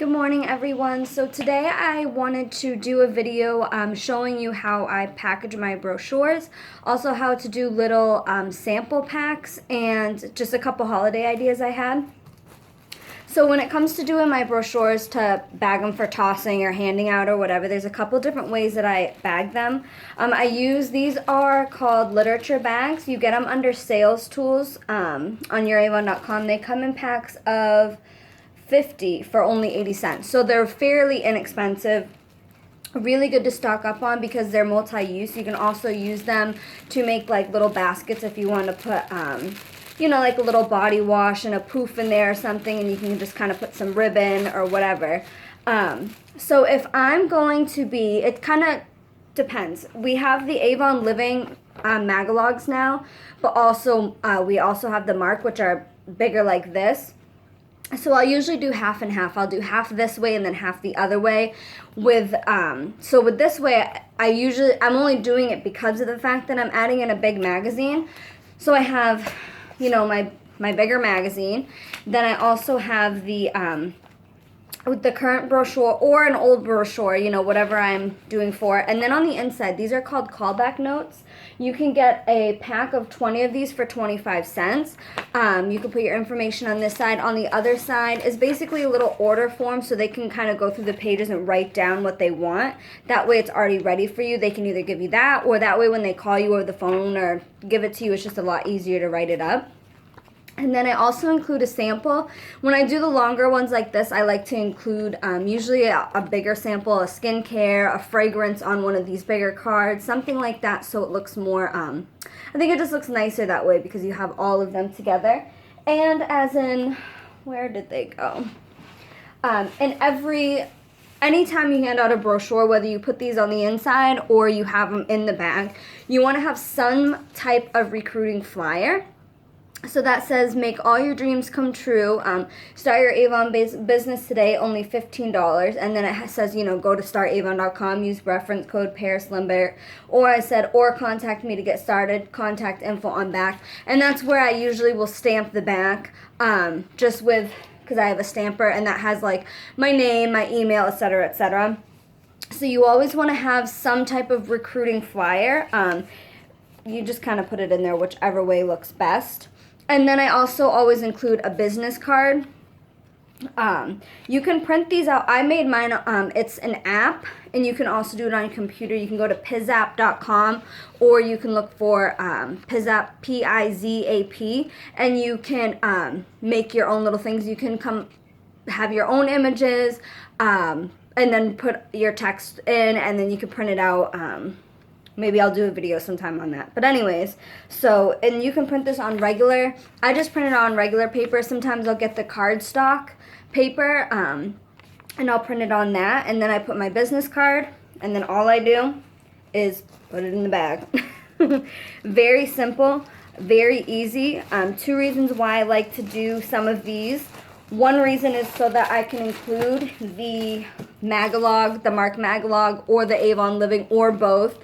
Good morning, everyone. So today I wanted to do a video showing you how I package my brochures, also how to do little sample packs, and just a couple holiday ideas I had. So when it comes to doing my brochures to bag them for tossing or handing out or whatever, there's a couple different ways that I bag them. These are called literature bags. You get them under sales tools on your avon.com. They come in packs of 50 for only 80 cents. So they're fairly inexpensive. Really good to stock up on because they're multi-use. You can also use them to make like little baskets if you want to put like a little body wash and a poof in there or something, and you can just kind of put some ribbon or whatever. So if I'm going to be, it kind of depends. We have the Avon Living magalogs now, but also we also have the Mark, which are bigger like this. So I'll usually do half and half. I'll do half this way and then half the other way. With this way, I'm only doing it because of the fact that I'm adding in a big magazine. So I have, my bigger magazine. Then I also have the current brochure or an old brochure, whatever I'm doing for it. And then on the inside, these are called callback notes. You can get a pack of 20 of these for 25 cents. You can put your information on this side. On the other side is basically a little order form so they can kind of go through the pages and write down what they want. That way it's already ready for you. They can either give you that, or that way when they call you over the phone or give it to you, it's just a lot easier to write it up. And then I also include a sample. When I do the longer ones like this, I like to include usually a bigger sample, a skincare, a fragrance on one of these bigger cards, something like that, so it looks more, I think it just looks nicer that way because you have all of them together. And as in, where did they go? Anytime you hand out a brochure, whether you put these on the inside or you have them in the bag, you want to have some type of recruiting flyer. So that says, make all your dreams come true. Start your Avon business today, only $15. And then it says, go to startavon.com, use reference code Paris Lambert. Or contact me to get started, contact info on back. And that's where I usually will stamp the back, because I have a stamper, and that has like my name, my email, etc., etc. So you always want to have some type of recruiting flyer. You just kind of put it in there whichever way looks best. And then I also always include a business card. You can print these out. I made mine, it's an app, and you can also do it on your computer. You can go to pizzap.com, or you can look for Pizzap, P-I-Z-A-P, and you can make your own little things. You can have your own images, and then put your text in, and then you can print it out. Maybe I'll do a video sometime on that. But anyways, and you can print this on regular. I just print it on regular paper. Sometimes I'll get the cardstock paper, and I'll print it on that. And then I put my business card, and then all I do is put it in the bag. Very simple, very easy. Two reasons why I like to do some of these. One reason is so that I can include the Magalog, the Mark Magalog, or the Avon Living, or both.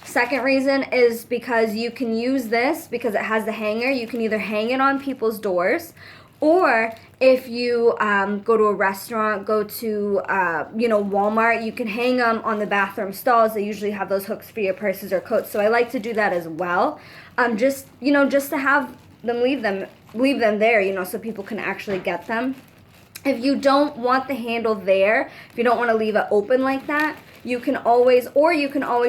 Second reason is because you can use this because it has the hanger. You can either hang it on people's doors, or if you go to a restaurant, go to Walmart, you can hang them on the bathroom stalls. They usually have those hooks for your purses or coats, so I like to do that as well. Just to have them leave them there, so people can actually get them. If you don't want the handle there, if you don't want to leave it open like that, you can always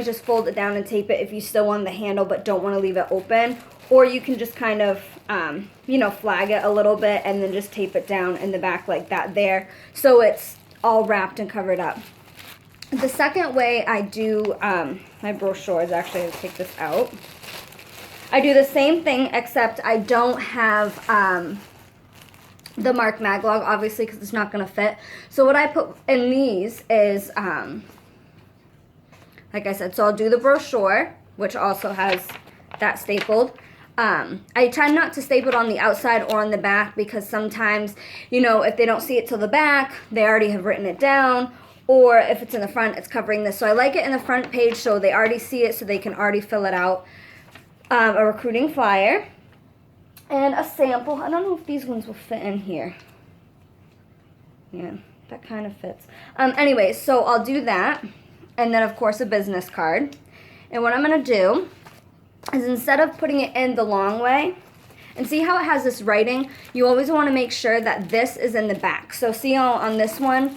just fold it down and tape it if you still want the handle but don't want to leave it open. Or you can just kind of, flag it a little bit and then just tape it down in the back like that there, so it's all wrapped and covered up. The second way I do my brochures, actually I'll take this out. I do the same thing, except I don't have the Mark Magalog, obviously, because it's not going to fit. So what I put in these is, like I said, so I'll do the brochure, which also has that stapled. I try not to staple it on the outside or on the back because sometimes, if they don't see it till the back, they already have written it down. Or if it's in the front, it's covering this. So I like it in the front page so they already see it, so they can already fill it out. A recruiting flyer. And a sample. I don't know if these ones will fit in here. Yeah, that kind of fits. Anyway, so I'll do that. And then, of course, a business card. And what I'm going to do is instead of putting it in the long way, and see how it has this writing? You always want to make sure that this is in the back. So see how on this one,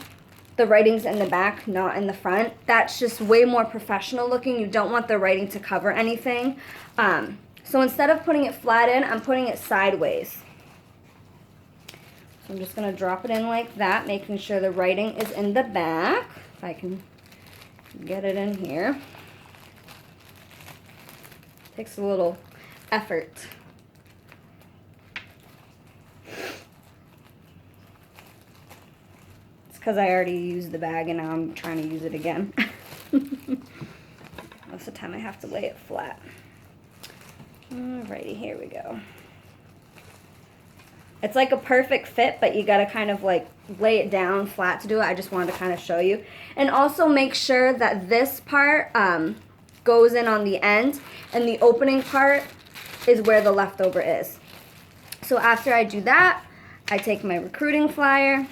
the writing's in the back, not in the front? That's just way more professional looking. You don't want the writing to cover anything. So instead of putting it flat in, I'm putting it sideways. So I'm just going to drop it in like that, making sure the writing is in the back. If I can get it in here. Takes a little effort. It's because I already used the bag and now I'm trying to use it again. Most of the time I have to lay it flat. Alrighty, here we go. It's like a perfect fit, but you gotta kind of like lay it down flat to do it. I just wanted to kind of show you. And also make sure that this part goes in on the end, and the opening part is where the leftover is. So after I do that, I take my recruiting flyer,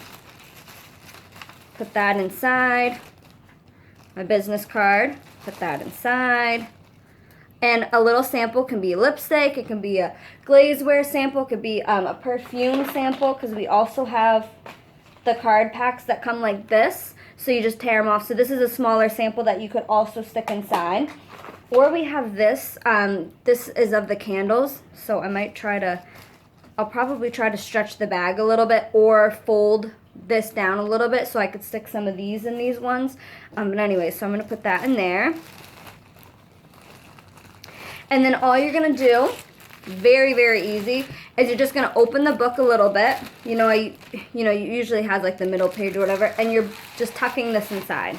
put that inside, my business card, put that inside, and a little sample can be lipstick, it can be a glazeware sample, it could be a perfume sample, because we also have the card packs that come like this, so you just tear them off. So this is a smaller sample that you could also stick inside. Or we have this, this is of the candles, so I might try to, I'll probably try to stretch the bag a little bit or fold this down a little bit so I could stick some of these in these ones. But anyway, so I'm going to put that in there. And then all you're going to do, very, very easy, is you're just going to open the book a little bit. You know, it usually has like the middle page or whatever, and you're just tucking this inside.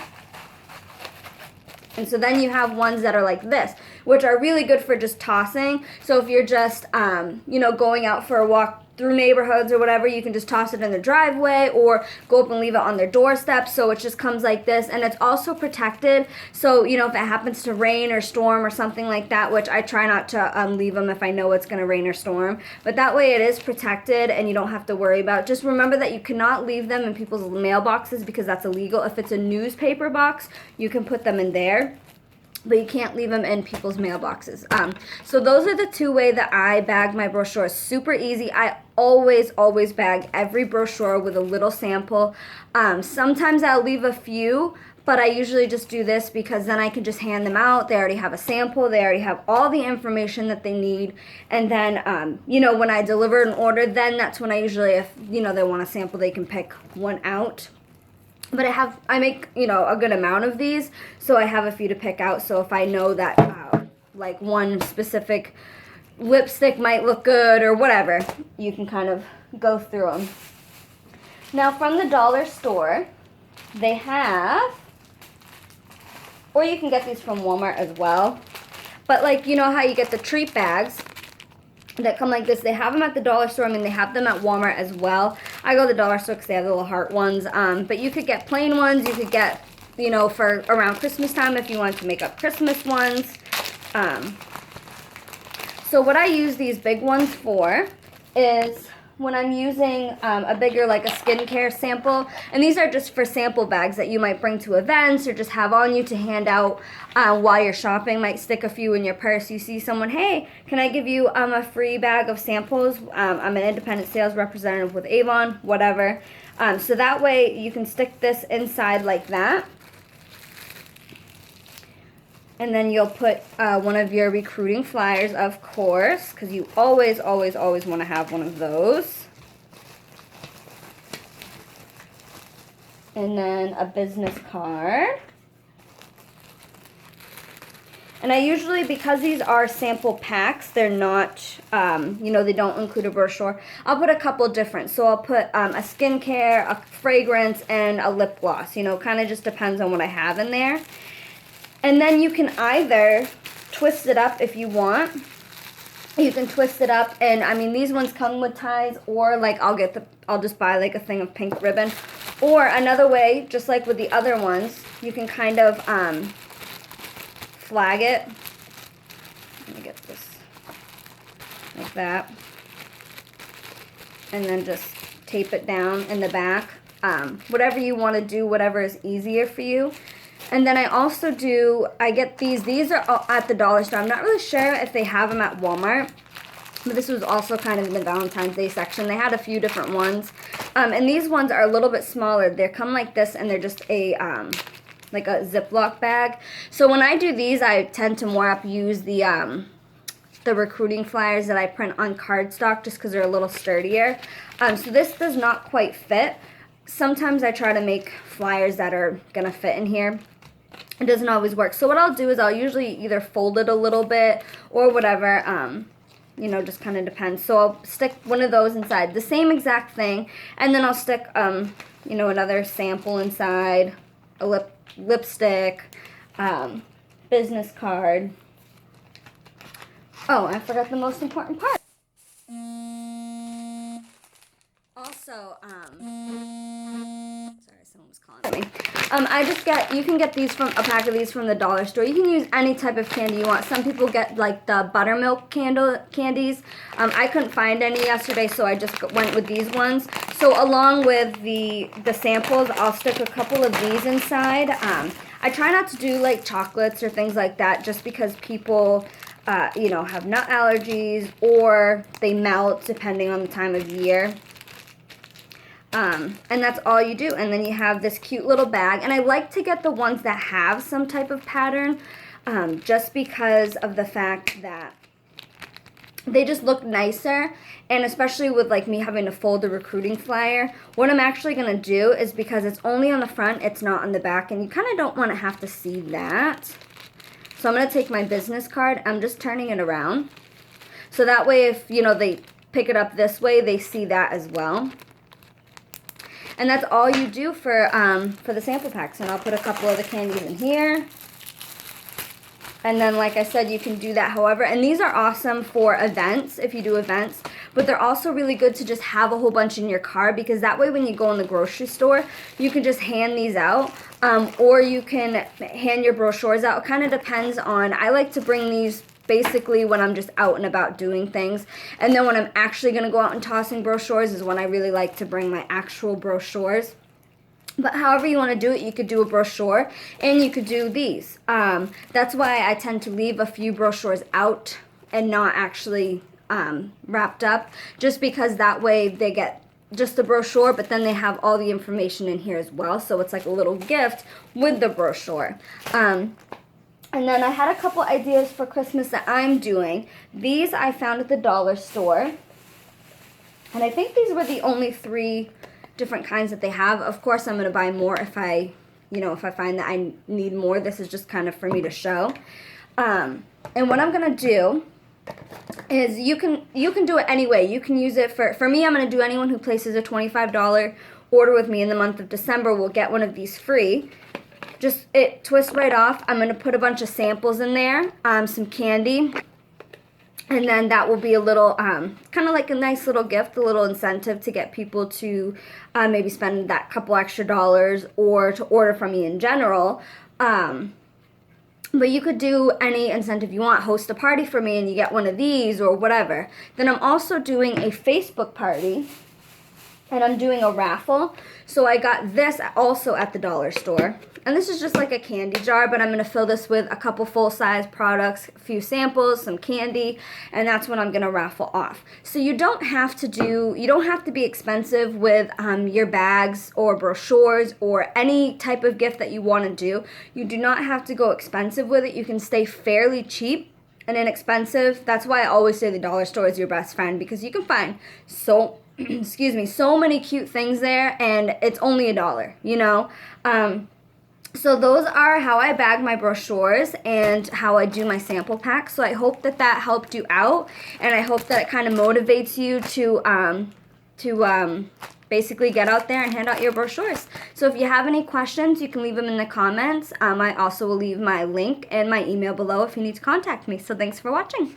And so then you have ones that are like this, which are really good for just tossing. So if you're just, going out for a walk through neighborhoods or whatever, you can just toss it in the driveway or go up and leave it on their doorstep. So it just comes like this, and it's also protected. So, if it happens to rain or storm or something like that, which I try not to leave them if I know it's going to rain or storm. But that way it is protected and you don't have to worry about it. Just remember that you cannot leave them in people's mailboxes because that's illegal. If it's a newspaper box, you can put them in there, but you can't leave them in people's mailboxes. So those are the two ways that I bag my brochures. Super easy. I always bag every brochure with a little sample. Sometimes I'll leave a few, but I usually just do this because then I can just hand them out. They already have a sample. They already have all the information that they need. And then, when I deliver an order, then that's when I usually, if, they want a sample, they can pick one out. But I make, a good amount of these, so I have a few to pick out. So if I know that, like one specific lipstick might look good or whatever, you can kind of go through them. Now from the dollar store, they have, or you can get these from Walmart as well. But like, how you get the treat bags that come like this, they have them at the dollar store. They have them at Walmart as well. I go to the dollar store because they have the little heart ones, but you could get plain ones. You could get, for around Christmas time if you wanted to make up Christmas ones. So what I use these big ones for is when I'm using a bigger, like a skincare sample, and these are just for sample bags that you might bring to events or just have on you to hand out while you're shopping. Might stick a few in your purse. You see someone, hey, can I give you a free bag of samples? I'm an independent sales representative with Avon, whatever. So that way you can stick this inside like that. And then you'll put one of your recruiting flyers, of course, because you always want to have one of those. And then a business card. And I usually, because these are sample packs, they're not, they don't include a brochure. I'll put a couple different. So I'll put a skincare, a fragrance, and a lip gloss. Kind of just depends on what I have in there. And then you can either twist it up if you want. You can twist it up, and these ones come with ties, or like I'll just buy like a thing of pink ribbon. Or another way, just like with the other ones, you can kind of flag it. Let me get this like that, and then just tape it down in the back. whatever you want to do, whatever is easier for you. And then I get these are all at the dollar store. I'm not really sure if they have them at Walmart, but this was also kind of in the Valentine's Day section. They had a few different ones. And these ones are a little bit smaller. They come like this, and they're just a like a Ziploc bag. So when I do these, I tend to more use the recruiting flyers that I print on cardstock just because they're a little sturdier. So this does not quite fit. Sometimes I try to make flyers that are going to fit in here. It doesn't always work. So what I'll do is I'll usually either fold it a little bit or whatever, you know, just kind of depends. So I'll stick one of those inside, the same exact thing, and then I'll stick, you know, another sample inside, a lipstick, business card. Oh, I forgot the most important part. Also, sorry, someone was calling me. You can get these from a pack of these from the dollar store. You can use any type of candy you want. Some people get like the buttermilk candies. I couldn't find any yesterday, so I just went with these ones. So along with the samples, I'll stick a couple of these inside. I try not to do like chocolates or things like that, just because people, you know, have nut allergies or they melt depending on the time of year. And that's all you do. And then you have this cute little bag. And I like to get the ones that have some type of pattern, just because of the fact that they just look nicer. And especially with like me having to fold the recruiting flyer, what I'm actually going to do is, because it's only on the front, it's not on the back, and you kind of don't want to have to see that. So I'm going to take my business card. I'm just turning it around. So that way, if, you know, they pick it up this way, they see that as well. And that's all you do for the sample packs. And I'll put a couple of the candies in here. And then, like I said, you can do that however. And these are awesome for events, if you do events. But they're also really good to just have a whole bunch in your car, because that way when you go in the grocery store, you can just hand these out. Or you can hand your brochures out. It kind of depends on, I like to bring these basically when I'm just out and about doing things. And then when I'm actually going to go out and tossing brochures is when I really like to bring my actual brochures. But however you want to do it, you could do a brochure, and you could do these. That's why I tend to leave a few brochures out and not actually wrapped up, just because that way they get just the brochure, but then they have all the information in here as well. So it's like a little gift with the brochure. And then I had a couple ideas for Christmas that I'm doing. These I found at the dollar store. And I think these were the only 3 different kinds that they have. Of course, I'm going to buy more if I find that I need more. This is just kind of for me to show. And what I'm going to do is you can do it anyway. You can use it for me, I'm going to do anyone who places a $25 order with me in the month of December will get one of these free. Just, it twists right off. I'm going to put a bunch of samples in there, some candy, and then that will be a little, kind of like a nice little gift, a little incentive to get people to maybe spend that couple extra dollars or to order from me in general. But you could do any incentive you want. Host a party for me and you get one of these or whatever. Then I'm also doing a Facebook party, and I'm doing a raffle. So I got this also at the dollar store. And this is just like a candy jar, but I'm going to fill this with a couple full-size products, a few samples, some candy, and that's what I'm going to raffle off. So you don't have to be expensive with your bags or brochures or any type of gift that you want to do. You do not have to go expensive with it. You can stay fairly cheap and inexpensive. That's why I always say the dollar store is your best friend, because you can find so many cute things there, and it's only $1, you know. So those are how I bag my brochures and how I do my sample packs. So I hope that helped you out, and I hope that it kind of motivates you to basically get out there and hand out your brochures. So if you have any questions, you can leave them in the comments. I also will leave my link and my email below if you need to contact me. So thanks for watching.